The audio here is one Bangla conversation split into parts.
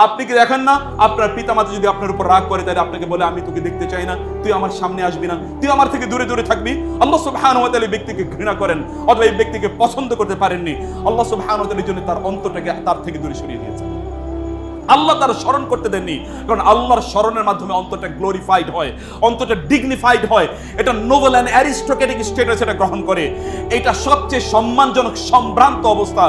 আপনি কি দেখেন না আপনার পিতামাতা যদি আপনার উপর রাগ করে তাহলে আপনাকে বলে আমি তোকে দেখতে চাই না, তুই আমার সামনে আসবি না, তুই আমার থেকে দূরে দূরে থাকবি। আল্লাহ সুবহানাহু ওয়া তাআলা এই ব্যক্তিকে ঘৃণা করেন অথবা এই ব্যক্তিকে পছন্দ করতে পারেননি। আল্লাহ সুবহানাহু ওয়া তাআলা এর জন্য তার অন্তরটাকে তার থেকে দূরে সরিয়ে দিয়েছেন। আল্লাহ তার স্মরণ করতে দেননি, কারণ আল্লাহর স্মরণের মাধ্যমে অন্তরটা গ্লোরিফাইড হয়, অন্তরটা ডিগনিফাইড হয়, এটা নোবেল অ্যান্ড অ্যারিস্টোক্রেটিক স্ট্যাটাস এটা গ্রহণ করে। এটা সবচেয়ে সম্মানজনক সম্ভ্রান্ত অবস্থা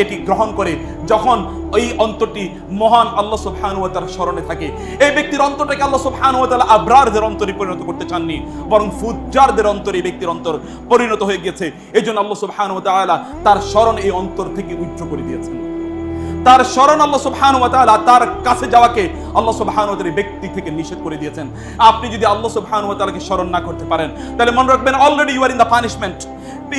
এটি গ্রহণ করে যখন এই অন্তরটি মহান আল্লাহ সুবহানাহু ওয়া তাআলার স্মরণে থাকে। এই ব্যক্তির অন্তরটাকে আল্লাহ সুবহানাহু ওয়া তাআলা আবরারদের অন্তরে পরিণত করতে চাননি, বরং ফুজ্জারদের অন্তরে এই ব্যক্তির অন্তর পরিণত হয়ে গেছে। এই জন্য আল্লাহ সুবহানাহু ওয়া তাআলা তার স্মরণ এই অন্তর থেকে উজ্জ্ব করে দিয়েছেন। তার স্মরণ আল্লাহ সুবহানাহু ওয়া তাআলা তার কাছে যাওয়াকে আল্লাহ সুবহানাহু ওয়া তাআলা ব্যক্তি থেকে নিষেধ করে দিয়েছেন। আপনি যদি আল্লাহ সুবহানাহু ওয়া তাআলাকে স্মরণ না করতে পারেন তাহলে মনে রাখবেন already you are in the punishment,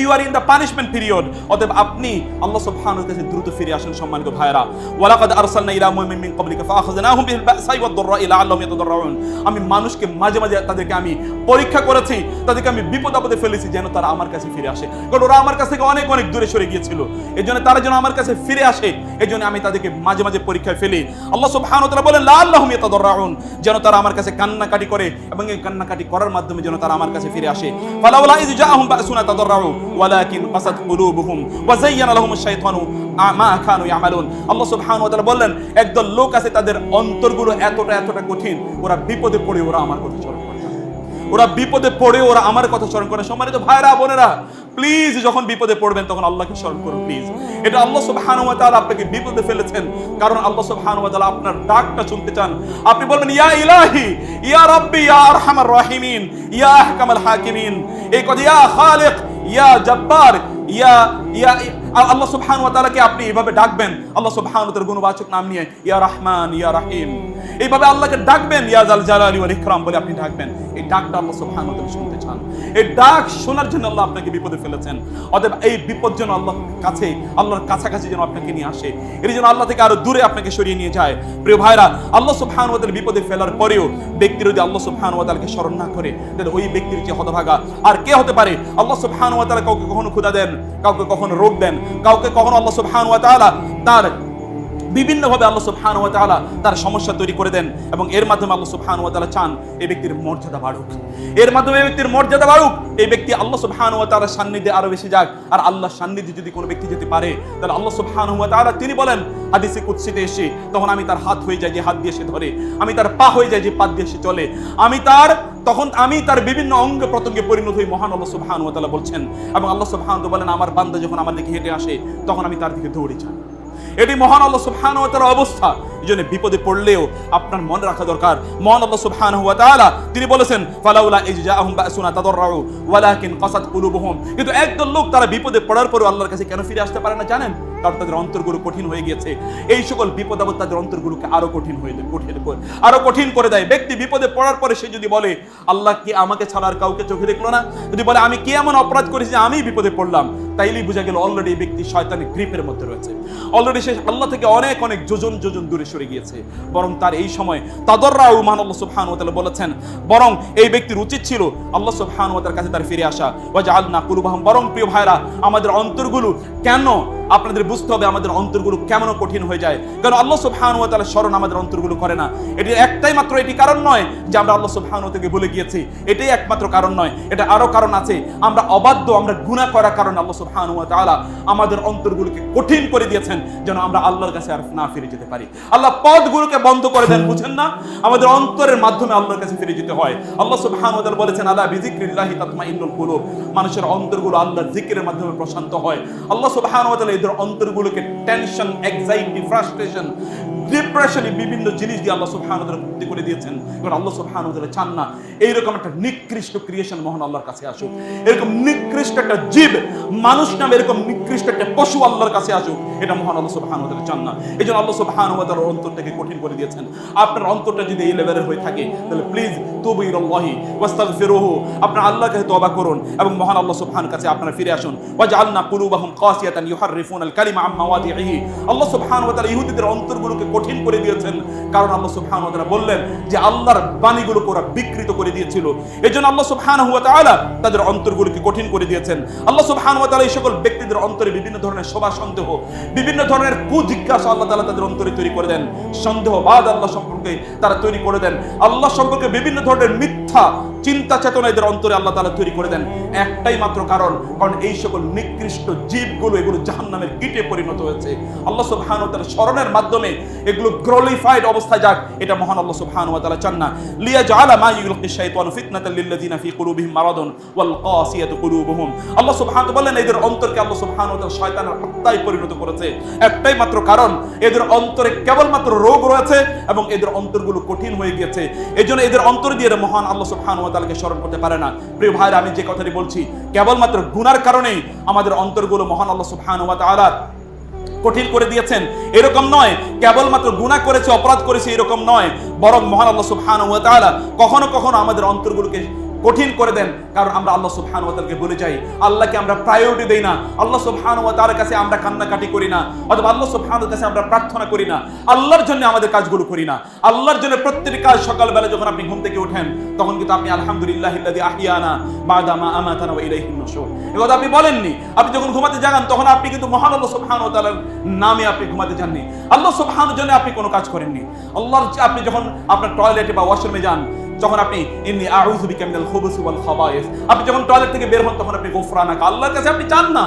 you are in the punishment period. অতএব আপনি আল্লাহ সুবহানাহু ওয়া তাআলার দ্রুত ফিরে আসেন। সম্মানিত ভাইরা, ওয়ালাকাদ আরসালনা ইলা উম্মিন মিন ক্বাবলিকা ফাআখাযনাহুম বিল বাসাই ওয়াদ দাররাই লাআল্লাহুম ইয়াতাদাররুন। আমি মানুষকে মাঝে মাঝে তাদেরকে আমি পরীক্ষা করেছি, তাদেরকে আমি বিপদ আপদে ফেলেছি যেন তারা আমার কাছে ফিরে আসে, কারণ ওরা আমার কাছ থেকে অনেক অনেক দূরে সরে গিয়েছিল। এজন্য তারা যেন আমার কাছে ফিরে আসে, এজন্য আমি তাদেরকে মাঝে মাঝে পরীক্ষায় ফেলি। আল্লাহ সুবহানাহু ওয়া তাআলা বলেন লাআল্লাহুম ইয়াতাদাররুন, যেন তারা আমার কাছে কান্নাকাটি করে এবং এই কান্নাকাটি করার মাধ্যমে যেন তারা আমার কাছে ফিরে আসে। ফালাউলা ইয জাআহুম বাসুনা তাদাররু ওয়ালাকিন কাসাত কুলুবুহুম ওয়া যায়্যানা লাহুমুশ শাইতানু মা কানু ইয়ামালুন। আল্লাহ সুবহানাহু ওয়া তাআলা বললেন একদল লোক আছে তাদের অন্তরগুলো এতটা কঠিন, ওরা বিপদে পড়ে ওরা আমার কথা স্মরণ করে না, ওরা বিপদে পড়ে ওরা আমার কথা স্মরণ করে। সম্মানিত ভাইরা বোনেরা, প্লিজ যখন বিপদে পড়বেন তখন আল্লাহকে স্মরণ করুন প্লিজ। এটা আল্লাহ সুবহানাহু ওয়া তাআলা আপনাকে বিপদে ফেলেছেন, কারণ আল্লাহ সুবহানাহু ওয়া তাআলা আপনার ডাকটা শুনতে চান। আপনি বলবেন ইয়া ইলাহি ইয়া রাব্বি ইয়া আরহামার রাহিমিন ইয়া আহকামাল হাকিমিন, এই কথা ইয়া খালিক ইয়া জব্বার ইয়া ইয়া আল্লাহ সুবহানাহু ওয়া তাআলাকে আপনি এইভাবে ডাকবেন। আল্লাহ সুবহানাহু ওয়া তাআলার গুণবাচক নাম নিয়ে ইয়া রহমান ইয়া রহিম এইভাবে আল্লাহকে ডাকবেন, ইয়া জাল জালালি ওয়াল ইকরাম বলে আপনি ডাকবেন। এই ডাকটা আল্লাহ সুবহানাহু ওয়া তাআলা শুনতে চান। এই ডাক শোনার জন্য আল্লাহ আপনাকে বিপদে ফেলেছেন। অতএব এই বিপদ যেন আল্লাহর কাছাকাছি যেন আপনাকে নিয়ে আসে, এর জন্য আল্লাহ থেকে আরো দূরে আপনাকে সরিয়ে নিয়ে যায়। প্রিয় ভাইরা, আল্লাহ সুবহানাহু ওয়া তাআলা বিপদে ফেলার পরেও ব্যক্তি যদি আল্লাহ সুবহানাহু ওয়া তাআলাকে স্মরণ না করে তাহলে ওই ব্যক্তির যে হতভাগা আর কে হতে পারে। আল্লাহ সুবহানাহু ওয়া তাআলা কাউকে কখনো ক্ষুধা দেন, কাউকে কখনো রোগ দেন, কাউকে কখনো আল্লাহ সুবহানাহু ওয়া তাআলা তার বিভিন্নভাবে আল্লাহ সুবহানাহু ওয়া তাআলা তার সমস্যা তৈরি করে দেন এবং এর মাধ্যমে আল্লাহ সুবহানাহু ওয়া তাআলা চান এই ব্যক্তির মর্যাদা বাড়ুক, এর মাধ্যমে এই ব্যক্তির মর্যাদা বাড়ুক, এই ব্যক্তি আল্লাহ সুবহানাহু ওয়া তাআলার সান্নিধ্যে আরো বেশি যাক। আর আল্লাহর সান্নিধ্যে যদি কোনো ব্যক্তি যেতে পারে তাহলে আল্লাহ সুবহানাহু ওয়া তাআলা তিনি বলেন হাদিসে কুদসিতে এসে, তখন আমি তার হাত হয়ে যাই যে হাত দিয়ে সে ধরে, আমি তার পা হয়ে যাই যে পা দিয়ে সে চলে, আমি তার বিভিন্ন অঙ্গ প্রত্যঙ্গে পরিণত হই। মহান আল্লাহ সুবহানাহু ওয়া তাআলা বলছেন এবং আল্লাহ সুবহানাহু ওয়া তাআলা বলেন আমার বান্দা যখন আমার দিকে হেঁটে আসে তখন আমি তার দিকে দৌড়ে যাই। এটি মহান আল্লাহ সুবহানাহু ওয়া তাআলার অবস্থা। এইজন্য বিপদে পড়লেও আপনার মনে রাখা দরকার মহান আল্লাহ সুবহানাহু ওয়া তাআলা তিনি বলেছেন ফালাউলা ইয জাআহুম বাসুনা তাদাররু ওয়ালাকিন কাসাত কুলুবুহুম। কিন্তু একদল লোক তারা বিপদে পড়ার পরও আল্লাহর কাছে কেন ফিরে আসতে পারে না জানেন? কারণ তাদের অন্তরগুলো কঠিন হয়ে গিয়েছে। এই সকল বিপদ আপদ তাদের অন্তরগুলোকে আরো কঠিন করে দেয়। ব্যক্তি বিপদে পড়ার পরে সে যদি বলে আল্লাহ কি আমাকে ছাড়া আর কাউকে চোখে দেখলো না, যদি বলে আমি কি এমন অপরাধ করেছি যে আমি বিপদে পড়লাম, তাইলেই বোঝা গেল অলরেডি এই ব্যক্তি শয়তানের গ্রিপের মধ্যে রয়েছে, অলরেডি সে আল্লাহ থেকে অনেক অনেক যোজন দূরে সরে গিয়েছে। বরং তার এই সময় তাদাররাউ মহান আল্লাহ সুবহানাহু ওয়া তাআলা বলেছেন বরং এই ব্যক্তির উচিত ছিল আল্লাহ সুবহানাহু ওয়া তাআলার কাছে তার ফিরে আসা। ওয়া জাআলনা কুলুবাহুম, বরং প্রিয় ভাইরা আমাদের অন্তরগুলো কেন আপনাদের বুঝতে হবে আমাদের অন্তরগুলো কেমন কঠিন হয়ে যায়, কারণ আল্লাহ সুবহানাহু ওয়া তাআলা স্মরণ আমাদের অন্তরগুলো করে না। এটি একটাই মাত্র এটি কারণ নয় যে আমরা আল্লাহ সুবহানাহু ওয়া তাআলাকে ভুলে গিয়েছি, এটাই একমাত্র কারণ নয়, এটা আরো কারণ আছে। আমরা অবাধ্য, আমরা গুনাহ করার কারণে আল্লাহ সুবহানাহু ওয়া তাআলা আমাদের অন্তরগুলোকে কঠিন করে দিয়েছেন যেন আমরা আল্লাহর কাছে আর না ফিরে যেতে পারি। আল্লাহ পথগুলোকে বন্ধ করে দেন, বুঝেন না? আমাদের অন্তরের মাধ্যমে আল্লাহর কাছে ফিরে যেতে হয়। আল্লাহ সুবহানাহু ওয়া তাআলা বলেছেন আলা বিযিকরিল্লাহি তাতমাইন্নুল কুলুব, মানুষের অন্তরগুলো আল্লাহর জিকিরের মাধ্যমে প্রশান্ত হয়। আল্লাহ সুবহানাহু ওয়া তাআলা এদের অন্তরগুলোকে টেনশন, অ্যাংজাইটি, ফ্রাস্ট্রেশন, ডিপ্রেশন বিভিন্ন জিনিস দিয়ে আল্লাহ সুবহানাহু ওয়া তাআলা মুক্তি করে দিয়েছেন। কারণ আল্লাহ সুবহানাহু ওয়া তাআলা চান না এইরকম একটা নিকৃষ্ট ক্রিয়েশন মহান আল্লাহর কাছে আসুক, এরকম নিকৃষ্ট একটা জীব মানুষ নামে এরকম নিকৃষ্ট একটা পশু আল্লাহর কাছে আসুক, এটা মহান আল্লাহ সুবহানাহু ওয়া তাআলা চান না। এইজন্য আল্লাহ সুবহানাহু ওয়া তাআলা অন্তরটাকে কঠিন করে দিয়েছেন। আপনার অন্তরটা যদি এই লেভেলের হয়ে থাকে তাহলে প্লিজ তুবু ইলাল্লাহি ওয়াস্তাগফিরুহু, আপনার আল্লাহর কাছে তওবা করুন এবং মহান আল্লাহ সুবহানাহু কাছে আপনারা ফিরে আসুন। ওয়া জাআলনা কুলুবাহুম কাসিয়াতান ইউহাররিফুনাল কালিমা আম মাওয়াদিহি মাওদিহি। আল্লাহ সুবহানাহু ওয়া তাআলা ইহুদিদের অন্তরগুলোকে কঠিন করে দিয়েছেন, কারণ আল্লাহ সুবহানাহু ওয়া তাআলা বললেন যে আল্লাহর বাণীগুলোকে ওরা বিকৃত করে দিয়েছিল। এজন্য আল্লাহ সুবহানাহু ওয়া তাআলা তাদের অন্তরগুলোকে কঠিন করে দিয়েছেন। আল্লাহ সুবহানাহু ওয়া তাআলা এই সকল ব্যক্তিদের অন্তরে বিভিন্ন ধরনের শোভা সন্দেহ, বিভিন্ন ধরনের কুজিজ্ঞাসা আল্লাহ তাআলা তাদের অন্তরে তৈরি করে দেন। সন্দেহবাদ আল্লাহ সম্পর্কে তারা তৈরি করে দেন। আল্লাহ সম্পর্কে বিভিন্ন ধরনের মিথ্যা চিন্তা চেতনা এদের অন্তরে আল্লাহ তাআলা তৈরি করে দেন। একটাই মাত্র কারণ এই সকল নিকৃষ্ট জীবগুলো এগুলো জাহান্নামের কীটে পরিণত হয়েছে। আল্লাহ সুবহানাহু ওয়া তাআলা স্মরণের মাধ্যমে এগুলো গ্লোরিফাইড অবস্থায় যাক, এটা মহান আল্লাহ সুবহানাহু ওয়া তাআলা চান না। লিয়াজআলা মা ইউলকি শাইতানু ফিতনাতাল লিল্লাযিনা ফি কুলুবিহিম মারাদুন ওয়াল কাসিয়াতু কুলুবুহুম। আল্লাহ সুবহানাহু ওয়া তাআলা বলেন এদের অন্তরকে আল্লাহ সুবহানাহু ওয়া তাআলা শয়তানের আত্মায় পরিণত করেছে। একটাই মাত্র কারণ, এদের অন্তরে কেবলমাত্র রোগ রয়েছে এবং এদের অন্তরগুলো কঠিন হয়ে গিয়েছে। এজন্য এদের অন্তর দিয়ে মহান আল্লাহ সুবহানাহু ওয়া তাআলাকে স্মরণ করতে পারে না। প্রিয় ভাইরা, আমি যে কথাটি বলছি কেবলমাত্র গুনার কারণেই আমাদের অন্তরগুলো মহান আল্লাহ সুবহানাহু ওয়া তাআলা কঠিন করে দিয়েছেন এরকম নয়। কেবলমাত্র গুনাহ করেছে, অপরাধ করেছে এরকম নয়, বরং মহান আল্লাহ সুবহানাহু ওয়া তাআলা কখনো কখনো আমাদের অন্তরগুলোকে কঠিন করে দেন, কারণ আমরা আল্লাহ সুবহানাহু ওয়া তাআলাকে ভুলে যাই। আল্লাহকে আমরা প্রায়োরিটি দেই না, আল্লাহ সুবহানাহু ওয়া তাআলার কাছে আমরা কান্নাকাটি করি না, অথবা আল্লাহ সুবহানাহু ওয়া তাআলার কাছে আমরা প্রার্থনা করি না, আল্লাহর জন্য আমাদের কাজগুলো করি না। আল্লাহর জন্য প্রত্যেকটি কাজ, সকালবেলা যখন আপনি ঘুম থেকে ওঠেন তখন কিন্তু আপনি আলহামদুলিল্লাহিল্লাযী আহইয়ানা বা'দা মা আমাতানা ওয়া ইলাইহিন নুশুর এই কথা আপনি বলেননি। আপনি যখন ঘুমাতে যান তখন আপনি কিন্তু মহান আল্লাহ সুবহানাহু ওয়া তাআলার নামে আপনি ঘুমাতে যাননি, আল্লাহ সুবহানাহু জন্য আপনি কোনো কাজ করেননি। আল্লাহর আপনি যখন আপনার টয়লেটে বা ওয়াশরুমে যান যখন আপনি ইন্নী আউযু বিকা মিনাল খুবুসি ওয়াল খাবায়েস, আপনি যখন টয়লেট থেকে বের হন তখন আপনি গুফরানাকা আল্লাহর কাছে আপনি চান না।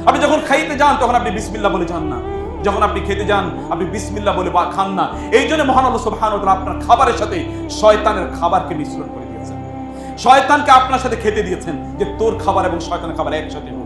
আপনি যখন খাইতে যান তখন আপনি বিসমিল্লাহ বলে যান না, যখন আপনি খেতে যান আপনি বিসমিল্লাহ বলে খান না। এই জন্য মহান আল্লাহ সুবহানাহু ওয়া তাআলা আপনার খাবারের সাথে শয়তানের খাবারকে মিশ্রণ করে দিয়েছেন, শয়তানকে আপনার সাথে খেতে দিয়েছেন, যে তোর খাবার এবং শয়তানের খাবার একসাথে হোক,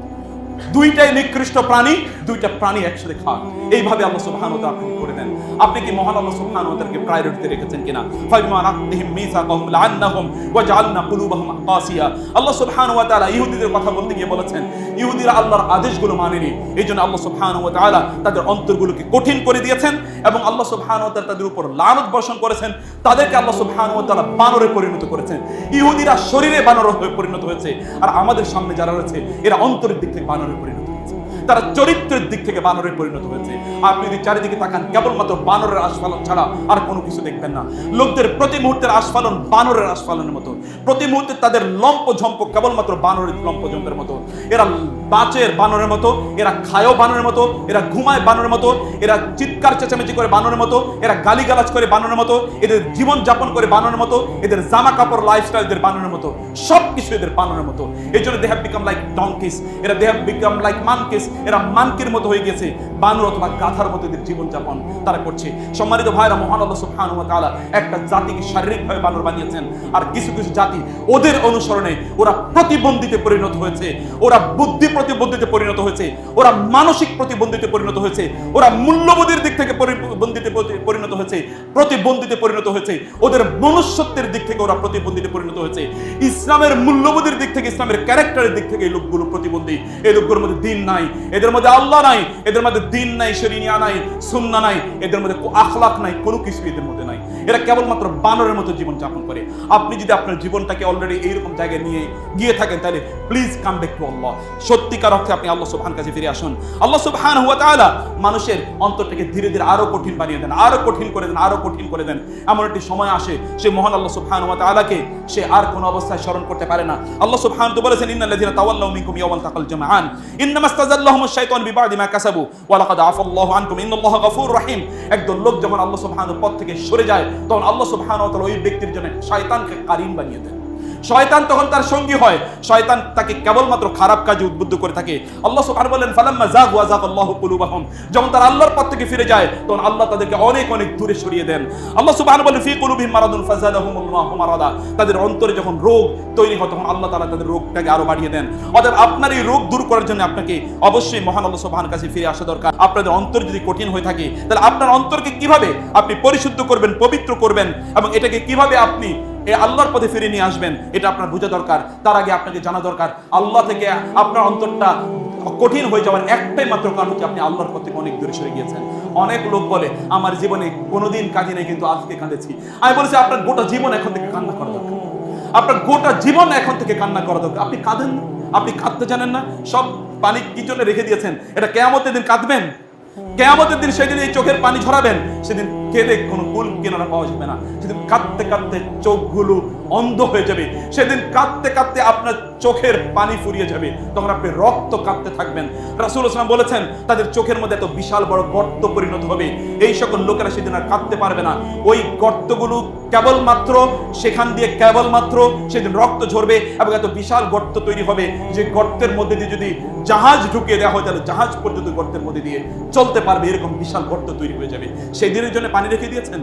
দুইটাই নিকৃষ্ট প্রাণী, দুইটা প্রাণী একসাথে খান। এইভাবে আল্লাহ সুবহানাহু ওয়া তাআলা আপনি করে দেন। আপনি কি মহান আল্লাহ সুবহানাহু ওয়া তাআলাকে প্রায়োরিটিতে রেখেছেন কিনা? ফাবিমা নাকদিহিম মিসাকাহুম লাআন্নাহুম ওয়া জাআলনা কুলুবাহুম কাসিয়া। আল্লাহ সুবহানাহু ওয়া তাআলা ইহুদিদের কথা বলতে গিয়ে বলেছেন ইহুদিরা আল্লাহর আদেশগুলো মানেনি, এইজন্য আল্লাহ সুবহানাহু ওয়া তাআলা তাদের অন্তরগুলোকে কঠিন করে দিয়েছেন এবং আল্লাহ সুবহানাহু ওয়া তাআলা তাদের উপর লানত বর্ষণ করেছেন। তাদেরকে আল্লাহ সুবহানাহু ওয়া তাআলা বানরে পরিণত করেছেন। ইহুদিরা শরীরে বানর হয়ে পরিণত হয়েছে, আর আমাদের সামনে যারা রয়েছে এরা অন্তরের দিক থেকে বানরে পরিণত হয়েছে, তারা চরিত্রের দিক থেকে বানরে পরিণত হয়েছে। আপনি যদি চারিদিকে তাকান কেবলমাত্র বানরের আস্ফালন ছাড়া আর কোনো কিছু দেখবেন না। লোকদের প্রতি মুহূর্তের আস্ফালন বানরের আস্ফালনের মতো, প্রতি মুহূর্তে তাদের লম্পঝম্প কেবলমাত্র বানরের লম্পঝম্পের মতো। এরা বাঁচের বানরের মতো, এরা খায়ও বানরের মতো, এরা ঘুমায় বানরের মতো, এরা চিৎকার চেঁচামেচি করে বানরের মতো, এরা গালিগালাজ করে বানরের মতো, এদের জীবন যাপন করে বানরের মতো, এদের জামা কাপড় লাইফস্টাইল এদের বানরের মতো, সবকিছু এদের বানরের মতো। এই জন্য they have become like donkeys, এরা they have become like monkeys, এরা মানকির মতো হয়ে গেছে, বানর অথবা গাধার মতো এদের জীবন যাপন তারা করছে। সম্মানিত ভাইরা, মহান আল্লাহ সুবহানাহু ওয়া তাআলা একটা জাতিকে শারীরিকভাবে বানর বানিয়েছেন, আর কিছু কিছু জাতি ওদের অনুসরণে ওরা প্রতিবন্ধীতে পরিণত হয়েছে, ওরা বুদ্ধি প্রতিবন্ধীতে পরিণত হয়েছে, ওরা মানসিক প্রতিবন্ধীতে পরিণত হয়েছে, ওরা মূল্যবোধের দিক থেকে প্রতিবন্ধীতে পরিণত হয়েছে, প্রতিবন্ধীতে পরিণত হয়েছে, ওদের মনুষ্যত্বের দিক থেকে ওরা প্রতিবন্ধীতে পরিণত হয়েছে, ইসলামের মূল্যবোধের দিক থেকে, ইসলামের ক্যারেক্টারের দিক থেকে এই লোকগুলো প্রতিবন্ধী। এই লোকগুলোর মধ্যে দিন নাই, এদের মধ্যে আল্লাহ নাই, এদের মধ্যে দিন নাই, শরিয়া নাই, সুন্নাহ নাই, এদের মধ্যে আখলাক নাই, কোনো কিছু এদের মধ্যে নাই। এরা কেবলমাত্র বানরের মতো জীবন যাপন করে। আপনি যদি আপনার জীবনটাকে অলরেডি এইরকম জায়গায় নিয়ে গিয়ে থাকেন তাহলে প্লিজ কাম ব্যাক টু আল্লাহ। সত্যিকার অর্থে আপনি আল্লাহ সুবহানাহু কাছে ফিরে আসুন। আল্লাহ সুবহানাহু ওয়া তাআলা মানুষের অন্তরটাকে ধীরে ধীরে আরো কঠিন বানিয়ে দেন, আরো কঠিন করে দেন, আরো কঠিন করে দেন। এমন একটি সময় আসে সে মহান আল্লাহ সুবহানাহু ওয়া তাআলাকে সে আর কোনো অবস্থায় স্মরণ করতে পারে না। আল্লাহ সুবহানাহু ওয়া তাআলা বলেছেন ইন্নাল্লাযীনা তাওয়াল্লাউ মিনকুম ইয়াওমাল তাকাল জামআন ইন্নামাস্তাযাল্লাহুমুশ শাইতানু বিবাদি মা কাসাবু ওয়া লাকাদ আফাল্লাহু আনকুম ইন্নাল্লাহা গফুরুর রহিম। একদল লোক যখন আল্লাহ সুবহানাহু পথ থেকে সরে যায় তখন আল্লাহ সুবহানাহু ওয়া তাআলা ওই ব্যক্তির জন্য শয়তানকে কারিন বানিয়ে দেন। শয়তান তখন তার সঙ্গী হয়, শয়তান তাকে কেবলমাত্র খারাপ কাজে উদ্বুদ্ধ করে থাকে। আল্লাহ সুবহানাহু বলেন ফালাম্মা যাগু যাগাল্লাহু কুলুবাহুম, যখন তারা আল্লাহর পথ থেকে ফিরে যায় তখন আল্লাহ তাদেরকে অনেক অনেক দূরে সরিয়ে দেন। আল্লাহ সুবহানাহু বলেন ফি কুলুবিহিম মারাদুন ফাযাদাহুমুল্লাহু মারাদা, তাদের অন্তরে যখন রোগ তৈরি হয় তখন আল্লাহ তাআলা তাদের রোগটাকে আরো বাড়িয়ে দেন। অতএব আপনার এই রোগ দূর করার জন্য আপনাকে অবশ্যই মহান আল্লাহ সুবহানাহু কাছে ফিরে আসা দরকার। আপনাদের অন্তর যদি কঠিন হয়ে থাকে তাহলে আপনার অন্তরকে কিভাবে আপনি পরিশুদ্ধ করবেন, পবিত্র করবেন এবং এটাকে কিভাবে আপনি এই আল্লাহর পথে ফিরে নিয়ে আসবেন এটা আপনার বোঝা দরকার। তার আগে আপনাকে জানা দরকার আল্লাহ থেকে আপনার অন্তরটা কঠিন হয়ে যাওয়ার একটাই মাত্র কারণ হচ্ছে আপনি আল্লাহর পথ থেকে অনেক দূরে সরে গিয়েছেন। অনেক লোক বলে আমার জীবনে কোনোদিন কাঁদি নেই কিন্তু আজকে কাঁদেছি। আমি বলেছি আপনার গোটা জীবন এখন থেকে কান্না করা দরকার, আপনার গোটা জীবন এখন থেকে কান্না করা দরকার। আপনি কাঁদেন না, আপনি কাঁদতে জানেন না, সব পানি কি জন্য রেখে দিয়েছেন? এটা কিয়ামতের দিন কাঁদবেন, কিয়ামতের দিন সেদিন এই চোখের পানি ঝরাবেন, সেদিন কেঁদে কোনো কুল কিনারা পাওয়া যাবে না। সেদিন কাঁদতে কাঁদতে চোখগুলো অন্ধ হয়ে যাবে, সেদিন কাঁদতে কাঁদতে আপনার চোখের পানি ফুরিয়ে যাবে, তখন আপনি রক্ত কাঁদতে থাকবেন। রাসূল সাল্লাল্লাহু বলেছেন তাদের চোখের মধ্যে এত বিশাল বড় গর্ত পরিণত হবে, এই সকল লোকেরা সেদিন আর কাঁদতে পারবে না। ওই গর্তগুলো কেবলমাত্র সেখান দিয়ে কেবলমাত্র সেদিন রক্ত ঝরবে এবং এত বিশাল গর্ত তৈরি হবে যে গর্তের মধ্যে দিয়ে যদি জাহাজ ঢুকিয়ে দেওয়া হয় তাহলে জাহাজ পর্যন্ত গর্তের মধ্যে দিয়ে চলতে পারবে, এরকম বিশাল গর্ত তৈরি হয়ে যাবে। সেই দিনের জন্য পানি রেখে দিয়েছেন,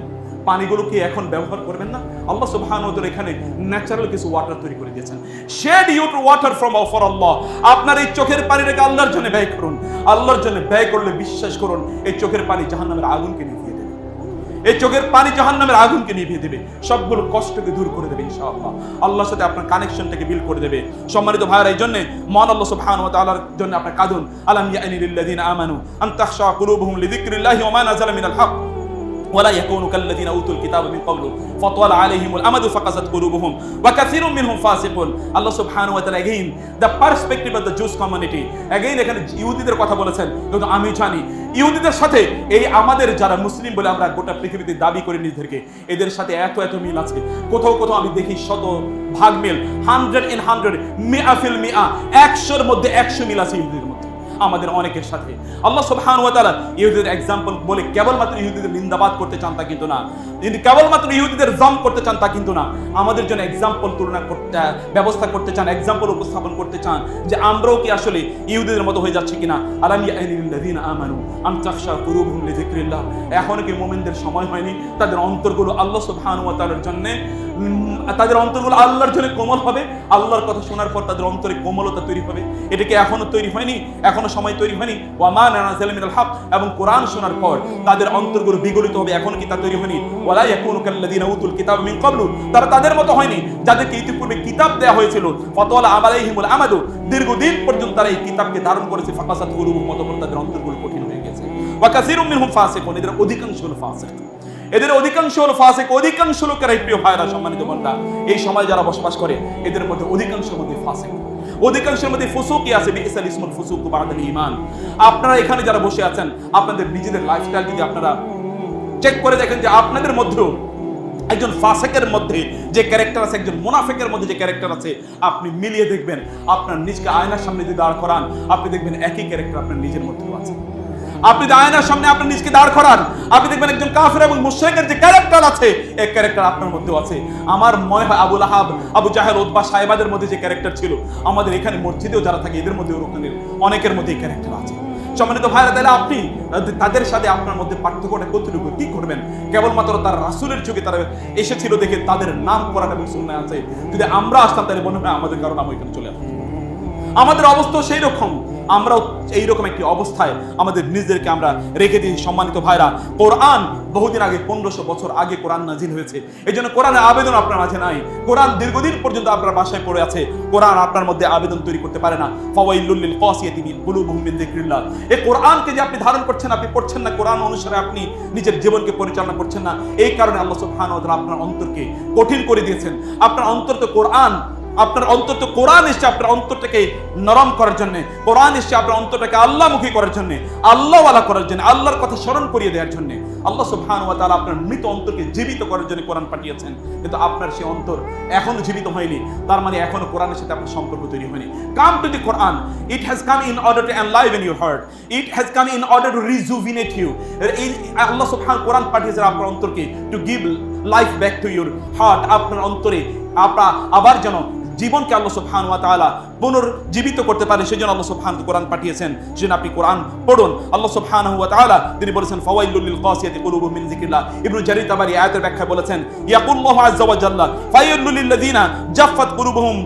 পানিগুলো কি এখন ব্যবহার করবেন না? আল্লাহ সুবহানাহু ওয়া তাআলা এখানে ন্যাচারাল কিছু ওয়াটার তৈরি করে দিয়েছেন। Shed you to water from for Allah. আপনার এই চোখের পানিটাকে আল্লাহর জন্য ব্যয় করুন। আল্লাহর জন্য ব্যয় করলে বিশ্বাস করুন এই চোখের পানি জাহান্নামের আগুনকে নিভিয়ে দেবে। এই চোখের পানি জাহান্নামের আগুনকে নিভিয়ে দেবে, সবগুলো কষ্টকে দূর করে দেবে ইনশাআল্লাহ। আল্লাহর সাথে আপনার কানেকশনটাকে বিল্ড করে দেবে। সম্মানিত ভাইরা, এই জন্য মহান আল্লাহ সুবহানাহু ওয়া তাআলার জন্য আপনি কাঁদুন। আলাম ইয়ানি লিল্লাযিনা আমানু আন তাখশা কুলুবুহুম লিযিকরিল্লাহি ওয়া মা নাযালা মিনাল হক ولا يكونوا كالذين اوتوا الكتاب من قبل فطال عليهم الامد فقست قلوبهم وكثير منهم فاسقون। আল্লাহ সুবহানাহু ওয়া তাআলা again the perspective of the Jewish community, again এখানে ইহুদিদের কথা বলেছেন। কিন্তু আমি জানি ইহুদিদের সাথে এই আমাদের যারা মুসলিম বলে আমরা গোটা পৃথিবীতে দাবি করি নিজেদেরকে, এদের সাথে এত এত মিল আছে। কোথাও কোথাও আমি দেখি 100 মিল, 100 in 100, মিআ ফিল মিআ, 100-র মধ্যে 100 মিল আছে ইহুদিদের মধ্যে আমাদের অনেকের সাথে। আল্লাহ সুবহানাহু ওয়া তাআলা ইহুদিদের এক্সাম্পল বলে কেবলমাত্র ইহুদিদের নিন্দাবাদ করতে চান তা কিন্তু না, কেবলমাত্র ইহুদিদের জম করতে চান তা কিন্তু না, আমাদের জন্য এক্সাম্পল তুলনা করতে ব্যবস্থা করতে চান, এক্সাম্পল উপস্থাপন করতে চান যে আমরাও কি আসলে ইহুদিদের মতো হয়ে যাচ্ছে কিনা। আলাম ইয়ানি লিল্লাযিনা আমানু আন তাখশা কুলুবুহুম লিযিকরিল্লাহ। এখন কি মুমিনদের সময় হয়নি তাদের অন্তরগুলো আল্লাহ সুবহানাহু ওয়া তাআলার জন্য, তাদের অন্তরগুলো আল্লাহর জন্য কোমল হবে, আল্লাহর কথা শোনার পর তাদের অন্তরে কোমলতা তৈরি হবে? এটা কি এখনো তৈরি হয়নি? এখনো সময় তৈরি হয়নি? ওয়া মা নাযালা মিনাল হক, এবং কোরআন শোনার পর তাদের অন্তরগুলো বিগলিত হবে, এখনো কি তা তৈরি হয়নি? ওয়ালা ইয়াকুনু কাল্লাযিনা উতুল কিতাব মিন ক্বাবলু, তারা তাদের মতো হয়নি যাদেরকে ইতিপূর্বে কিতাব দেয়া হয়েছিল। ফাতালা আলাইহিমুল আমাদু, দীর্ঘদিন পর্যন্ত তারা এই কিতাবকে ধারণ করেছে। ফাকাসাত কুলুবুহুম, অতঃপর তাদের অন্তরগুলো কঠিন হয়ে গেছে। ওয়া কাসীরুম মিনহুম ফাসিকুন, এদের অধিকাংশ হলো ফাসিক, এদের অধিকাংশ হলো ফাসিক। অধিকাংশ লোকেরাই, প্রিয় ভাইরা সম্মানিত বন্ধুরা, এই সময় যারা বসবাস করে এদের মধ্যে অধিকাংশের মধ্যে ফাসিক, অধিকাংশের মধ্যে ফুসুকি আছে। বিইসাল ইসমুল ফুসুকু বাদাল ঈমান। আপনারা এখানে যারা বসে আছেন, আপনাদের নিজেদের লাইফস্টাইল যদি আপনারা চেক করে দেখেন যে আপনাদের মধ্যেও একজন ফাসিকের মধ্যে যে ক্যারেক্টার আছে, একজন মুনাফিকের মধ্যে যে ক্যারেক্টার আছে, আপনি মিলিয়ে দেখবেন। আপনার নিজকে আয়নার সামনে যদি দাঁড় করান, আপনি দেখবেন একই ক্যারেক্টার আপনার নিজের মধ্যেও আছে। আপনি আয়নার সামনে আপনার নিজকে দাঁড় করান, আপনি দেখবেন একজন কাফের এবং মুশরিকের যে ক্যারেক্টার আছে, এই ক্যারেক্টার আপনার মধ্যেও আছে। আমার মনে হয় আবু লাহাব, আবু জাহেল, উতবা, সাইবাদের মধ্যে যে ক্যারেক্টার ছিল, আমাদের এখানে মসজিদেও যারা থাকে এদের মধ্যে ওরকমের অনেকের মধ্যে এই ক্যারেক্টার আছে। সম্মানিত ভাইরা, তাহলে আপনি তাদের সাথে আপনার মধ্যে পার্থক্যটা কতটুকু, কি করবেন? কেবলমাত্র তার রাসূলের যুগে তারা এসেছিল দেখে তাদের নাম কোরআন এবং সুন্নাহ আছে। যদি আমরা আসতাম তাহলে মনে হয় আমাদের কারণ আমরা এখানে চলে আসতাম। আমাদের অবস্থা সেই রকম, আমরাও এইরকম একটি অবস্থায় আমাদের নিজেদেরকে আমরা রেখে দিই। সম্মানিত ভাইরা, কোরআন বহুদিন আগে, 1500 বছর আগে কোরআন নাজিল হয়েছে। এই জন্য কোরআনের আবেদন আপনার মাঝে নাই। কোরআন দীর্ঘদিন পর্যন্ত আপনার বাসায় পড়ে আছে, কোরআন আপনার মধ্যে আবেদন তৈরি করতে পারে না। ফাওয়াইলুল লিল কাসিয়াতি কুলুবুহুম মিন যিকরিল্লাহ। এই কোরআনকে যে আপনি ধারণ করছেন, আপনি পড়ছেন না, কোরআন অনুসারে আপনি নিজের জীবনকে পরিচালনা করছেন না, এই কারণে আল্লাহ সুবহানাহু ওয়া তাআলা আপনার অন্তরকে কঠিন করে দিয়েছেন। আপনার অন্তর তো কোরআন, আপনার অন্তর তো কোরআন এসছে আপনার অন্তরটাকে নরম করার জন্য, কোরআন এসছে আপনার অন্তরটাকে আল্লাহমুখী করার জন্য, আল্লাহওয়ালা করার জন্য, আল্লাহর কথা স্মরণ করিয়ে দেওয়ার জন্য। আল্লাহ সুবহানাহু ওয়া তাআলা আপনার মৃত অন্তরকে জীবিত করার জন্য কোরআন পাঠিয়েছেন। কিন্তু আপনার সেই অন্তর এখনো জীবিত হয়নি, তার মানে এখনো কোরআনের সাথে আপনার সম্পর্ক তৈরি হয়নি। Come to the Quran, it has come in order to enliven your heart, it has come in order to rejuvenate you. আল্লাহ সুবহানাহু কোরআন পাঠিয়েছেন আপনার অন্তরকে to give life back to your heart. আপনার অন্তরে আপনার আবার যেন জীবনকে আল্লাহ সুবহানাহু ওয়া তাআলা পুনর্জীবিত করতে পারে, সেজন্য আল্লাহ সুবহানাহু কোরআন পাঠিয়েছেন। সেজন্য আপনি কোরআন পড়ুন। আল্লাহ সুবহানাহু ওয়া তাআলা তিনি বলেছেন ফাওয়াইলুল লিল কাসিয়াতি কুলুবুহুম মিন যিকরিল্লাহ। ইবনে জারীর তাবারী আয়াতের ব্যাখ্যা বলেছেন ইয়াকুল্লাহু আযজা ওয়া জাল্লা ফাওয়াইলুল লিল লাযিনা জাফফাত কুলুবুহুম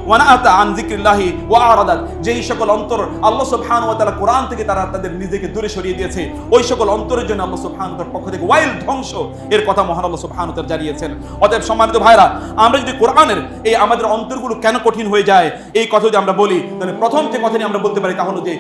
ওয়া নাআতা আন যিকরিল্লাহি ওয়া আরাদাত। যেই সকল অন্তর আল্লাহ সুবহানাহু ওয়া তাআলা কোরআন থেকে তারা তাদের নিজেকে দূরে সরিয়ে দিয়েছে, ওই সকল অন্তরের জন্য আল্লাহ সুবহানাহু ওয়া তাআলার পক্ষ থেকে ওয়াইল ধ্বংস এর কথা মহান আল্লাহ সুবহানাহু ওয়া তাআলা জানিয়েছেন। অতএব সম্মানিত ভাইরা, আমরা যদি কোরআনের এই আমাদের অন্তরগুলো কেন কঠিন হয়ে যায় এই কথা যদি আমরা বলি, তাহলে প্রথম যে কথাটি আমরা বলতে পারি তা হলো যে